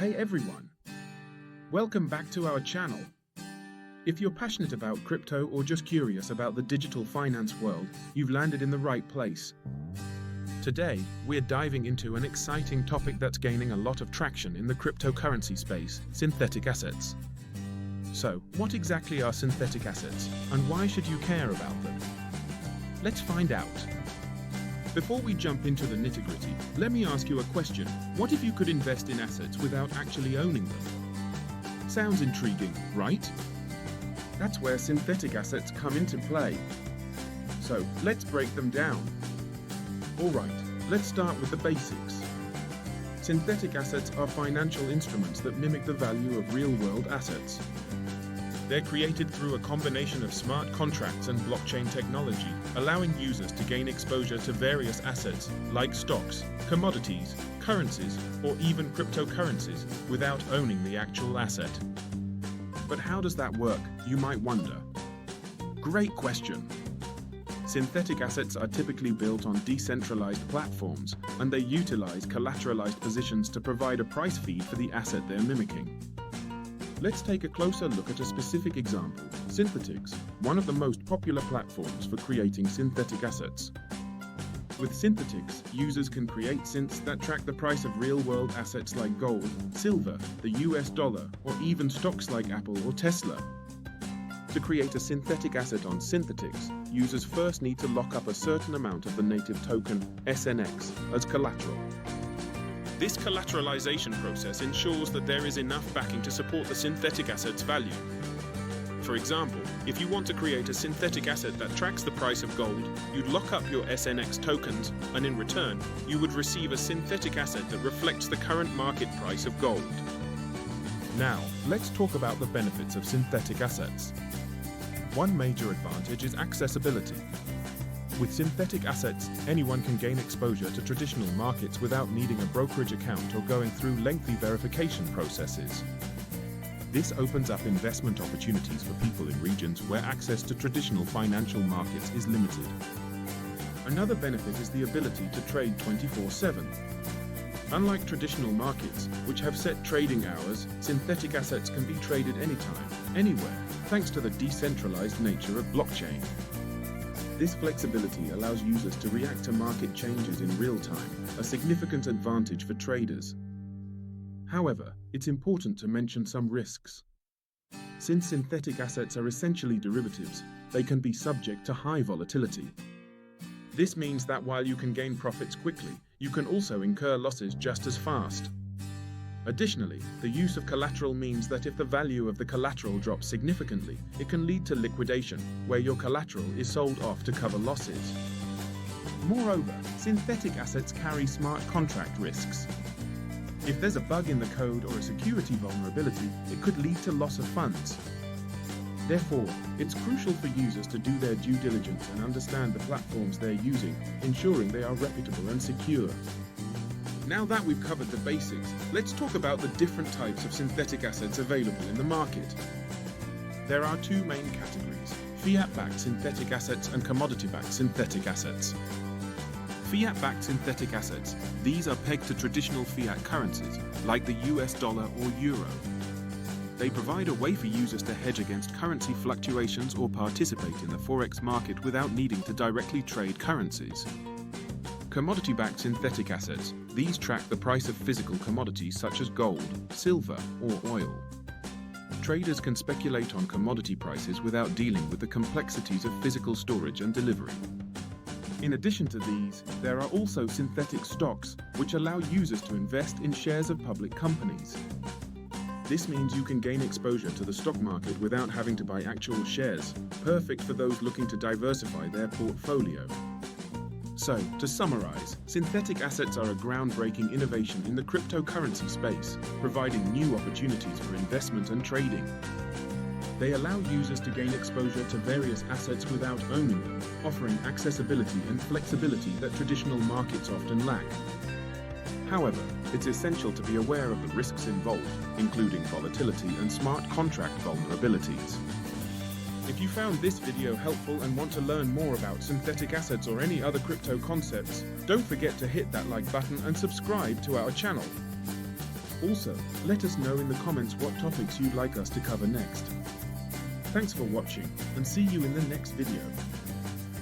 Hey everyone! Welcome back to our channel. If you're passionate about crypto or just curious about the digital finance world, you've landed in the right place. Today, we're diving into an exciting topic that's gaining a lot of traction in the cryptocurrency space: synthetic assets. So, what exactly are synthetic assets, and why should you care about them? Let's find out. Before we jump into the nitty-gritty, let me ask you a question. What if you could invest in assets without actually owning them? Sounds intriguing, right? That's where synthetic assets come into play. So, let's break them down. Alright, let's start with the basics. Synthetic assets are financial instruments that mimic the value of real-world assets. They're created through a combination of smart contracts and blockchain technology, allowing users to gain exposure to various assets like stocks, commodities, currencies, or even cryptocurrencies without owning the actual asset. But how does that work, you might wonder? Great question. Synthetic assets are typically built on decentralized platforms, and they utilize collateralized positions to provide a price feed for the asset they're mimicking. Let's take a closer look at a specific example: Synthetix, one of the most popular platforms for creating synthetic assets. With Synthetix, users can create synths that track the price of real-world assets like gold, silver, the US dollar, or even stocks like Apple or Tesla. To create a synthetic asset on Synthetix, users first need to lock up a certain amount of the native token, SNX, as collateral. This collateralization process ensures that there is enough backing to support the synthetic asset's value. For example, if you want to create a synthetic asset that tracks the price of gold, you'd lock up your SNX tokens, and in return, you would receive a synthetic asset that reflects the current market price of gold. Now, let's talk about the benefits of synthetic assets. One major advantage is accessibility. With synthetic assets, anyone can gain exposure to traditional markets without needing a brokerage account or going through lengthy verification processes. This opens up investment opportunities for people in regions where access to traditional financial markets is limited. Another benefit is the ability to trade 24/7. Unlike traditional markets, which have set trading hours, synthetic assets can be traded anytime, anywhere, thanks to the decentralized nature of blockchain. This flexibility allows users to react to market changes in real time, a significant advantage for traders. However, it's important to mention some risks. Since synthetic assets are essentially derivatives, they can be subject to high volatility. This means that while you can gain profits quickly, you can also incur losses just as fast. Additionally, the use of collateral means that if the value of the collateral drops significantly, it can lead to liquidation, where your collateral is sold off to cover losses. Moreover, synthetic assets carry smart contract risks. If there's a bug in the code or a security vulnerability, it could lead to loss of funds. Therefore, it's crucial for users to do their due diligence and understand the platforms they're using, ensuring they are reputable and secure. Now that we've covered the basics, let's talk about the different types of synthetic assets available in the market. There are two main categories: fiat-backed synthetic assets and commodity-backed synthetic assets. Fiat-backed synthetic assets, these are pegged to traditional fiat currencies, like the US dollar or euro. They provide a way for users to hedge against currency fluctuations or participate in the forex market without needing to directly trade currencies. Commodity-backed synthetic assets, these track the price of physical commodities such as gold, silver, or oil. Traders can speculate on commodity prices without dealing with the complexities of physical storage and delivery. In addition to these, there are also synthetic stocks, which allow users to invest in shares of public companies. This means you can gain exposure to the stock market without having to buy actual shares, perfect for those looking to diversify their portfolio. So, to summarize, synthetic assets are a groundbreaking innovation in the cryptocurrency space, providing new opportunities for investment and trading. They allow users to gain exposure to various assets without owning them, offering accessibility and flexibility that traditional markets often lack. However, it's essential to be aware of the risks involved, including volatility and smart contract vulnerabilities. If you found this video helpful and want to learn more about synthetic assets or any other crypto concepts, don't forget to hit that like button and subscribe to our channel. Also, let us know in the comments what topics you'd like us to cover next. Thanks for watching, and see you in the next video.